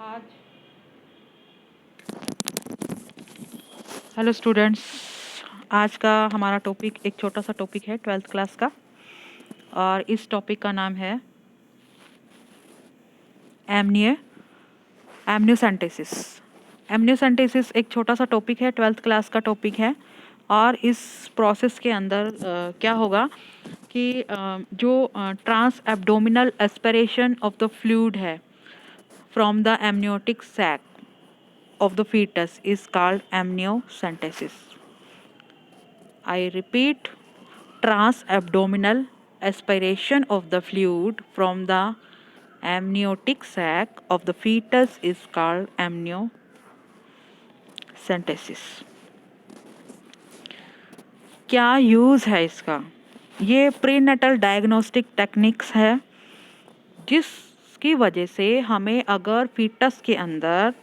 आज hello students. आज का हमारा टॉपिक एक छोटा सा टॉपिक है 12th क्लास का, और इस टॉपिक का नाम है एमनियोसेंटेसिस। एमनियोसेंटेसिस एक छोटा सा टॉपिक है, 12th क्लास का टॉपिक है। और इस प्रोसेस के अंदर क्या होगा कि जो transabdominal aspiration of the fluid है from the amniotic sac of the fetus is called amniocentesis. I repeat, transabdominal aspiration of the fluid from the amniotic sac of the fetus is called amniocentesis. क्या use है इसका? ये prenatal diagnostic techniques है, जिसकी वजह से हमें अगर फीटस के अंदर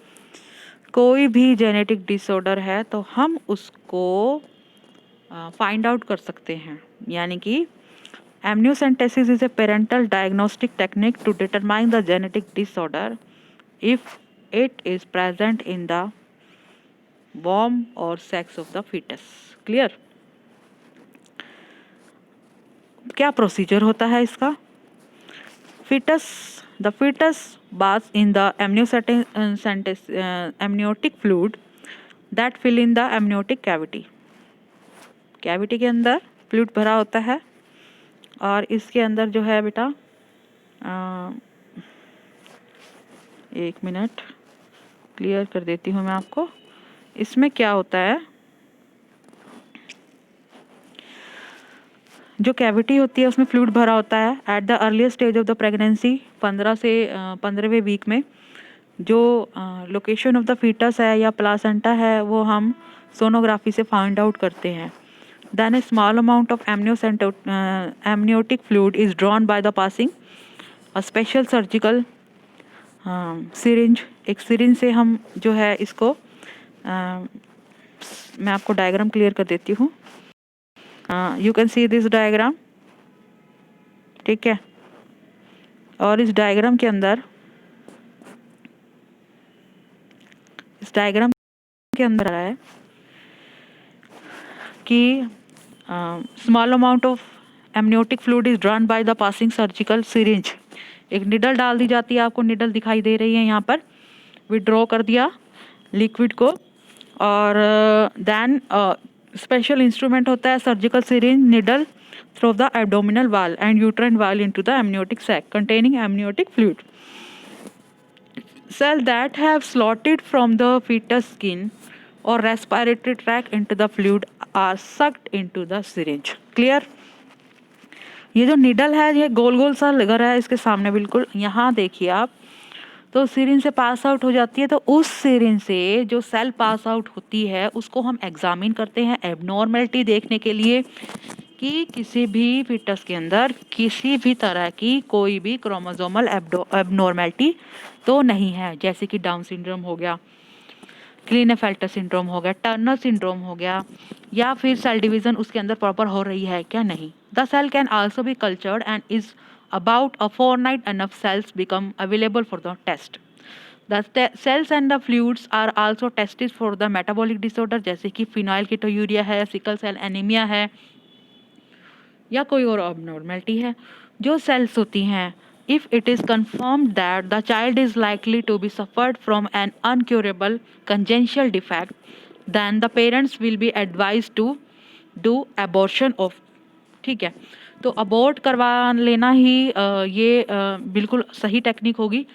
कोई भी जेनेटिक डिसऑर्डर है तो हम उसको फाइंड आउट कर सकते हैं। यानी कि amniocentesis is a parental diagnostic technique to determine the genetic disorder if it is present in the womb or sex of the fetus. Clear? क्या प्रोसीजर होता है इसका? The fetus baths in the amniotic fluid that fill in the amniotic cavity. Cavity के अंदर fluid भरा होता है और इसके अंदर जो है बेटा, एक मिनट क्लियर कर देती हूँ मैं आपको। इसमें क्या होता है, जो कैविटी होती है उसमें फ्लूइड भरा होता है at the earliest stage of the pregnancy, 15 से 15वें वीक में। जो लोकेशन ऑफ द फीटस है या प्लासेंटा है वो हम सोनोग्राफी से फाइंड आउट करते हैं। Then a small amount of amniotic fluid is drawn by the passing a special surgical syringe। एक सिरिंज से हम जो है इसको मैं आपको डायग्राम क्लियर कर देती हूँ। You can see this diagram, ठीक है। और इस डायग्राम के अंदर है कि small amount of amniotic fluid is drawn by the passing surgical syringe. एक निडल डाल दी जाती है, आपको निडल दिखाई दे रही है यहाँ पर। विड्रॉ कर दिया लिक्विड को, और देन स्पेशल इंस्ट्रूमेंट होता है surgical syringe needle through the abdominal wall and uterine wall into the amniotic sac containing amniotic fluid. Cells that have slotted from the fetus skin or respiratory tract into the fluid are sucked into the syringe. Clear? ये जो needle है ये गोल गोल सा लग रहा है इसके सामने, बिल्कुल यहाँ देखिए आप। तो सिरिंज से पास आउट हो जाती है, तो उस सिरिंज से जो सेल पास आउट होती है उसको हम एग्जामिन करते हैं एबनॉर्मेलिटी देखने के लिए कि किसी भी फीटस के अंदर किसी भी तरह की कोई भी क्रोमोसोमल एबनॉर्मेलिटी तो नहीं है, जैसे कि डाउन सिंड्रोम हो गया, क्लीनेफेल्टर सिंड्रोम हो गया, टर्नर सिंड्रोम हो गया, या फिर सेल डिवीजन उसके अंदर प्रॉपर हो रही है क्या, नहीं। The cell can also be cultured and is about a fortnight enough cells become available for the test. The cells and the fluids are also tested for the metabolic disorder, जैसे कि phenylketonuria है, sickle cell anaemia है, या कोई और abnormality है। जो cells होती हैं, if it is confirmed that the child is likely to be suffered from an uncurable congenital defect, then the parents will be advised to do abortion of, ठीक है। तो अबॉर्ट करवा लेना ही ये बिल्कुल सही टेक्निक होगी।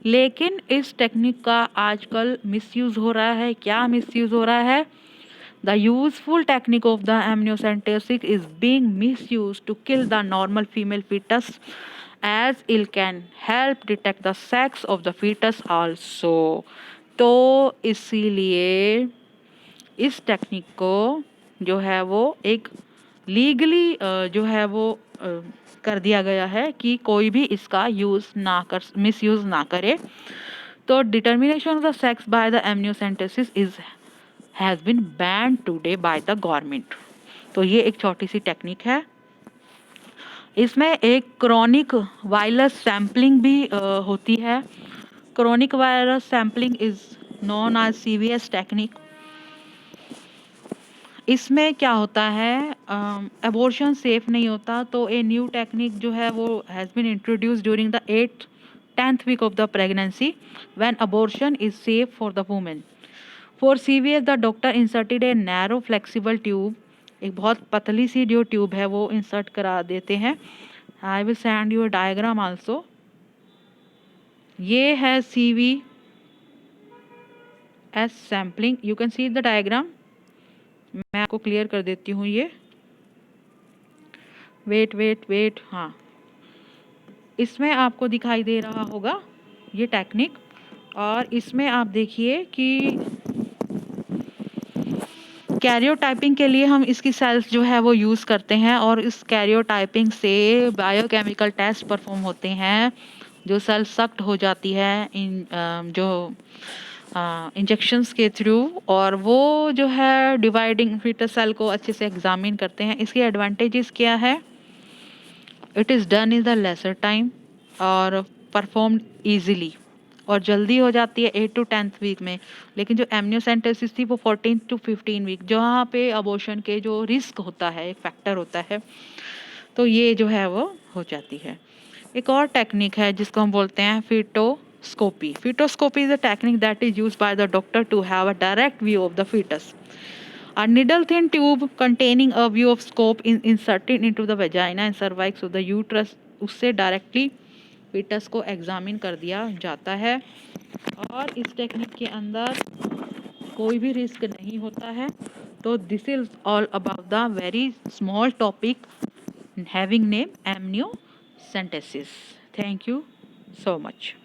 लेकिन इस टेक्निक का आजकल मिसयूज़ हो रहा है। क्या मिसयूज़ हो रहा है? The useful technique of the amniocentesis is being misuse to kill the normal female foetus as it can help detect the sex of the foetus also. तो इसीलिए इस टेक्निक को जो है वो एक लीगली जो है वो कर दिया गया है कि कोई भी इसका यूज़ ना कर, मिसयूज़ ना करे। तो determination of the sex by the amniocentesis is has been banned today by the government. तो ये एक छोटी सी टेक्निक है। इसमें एक क्रॉनिक वायरस सैम्पलिंग भी होती है। chronic virus sampling is known as CVS technique. इसमें क्या होता है, अबॉर्शन सेफ नहीं होता, तो ए न्यू टेक्निक जो है वो has been introduce during the 8th week of the pregnancy when abortion is safe for the woman. For CVS the doctor inserted a narrow flexible tube, एक बहुत पतली सी जो ट्यूब है वो इंसर्ट करा देते हैं. I will send you a diagram also. ये है CVS sampling, you can see the diagram. मैं आपको क्लियर कर देती हूँ ये. वेट, हाँ, इसमें आपको दिखाई दे रहा होगा ये टेक्निक. और इसमें आप देखिए कि कैरियोटाइपिंग के लिए हम इसकी सेल्स जो है वो यूज़ करते हैं, और इस कैरियोटाइपिंग से बायोकेमिकल टेस्ट परफॉर्म होते हैं. जो सेल सख्त हो जाती है जो इंजेक्शंस के थ्रू, और वो जो है डिवाइडिंग फीटस सेल को अच्छे से एग्जामिन करते हैं. इसके एडवांटेजेस क्या है? It is done in the lesser time और परफॉर्म ईजिली, और जल्दी हो जाती है 8 to 10th वीक में. लेकिन जो एमनियोसेंटेसिस थी वो 14 to 15 वीक, जहाँ पे अबॉर्शन के जो रिस्क होता है, एक फैक्टर होता है, तो ये जो है वो हो जाती है. एक और टेक्निक है जिसको हम बोलते हैं fetoscopy. Fetoscopy is a technique that is used by the doctor to have a direct view of the fetus. A needle thin tube containing a view of scope is inserted into the vagina and cervix of the uterus. उससे directly foetus को examine कर दिया जाता है, और इस technique के अंदर कोई भी रिस्क नहीं होता है. तो this is all about the very small topic having name amniocentesis. Thank you so much.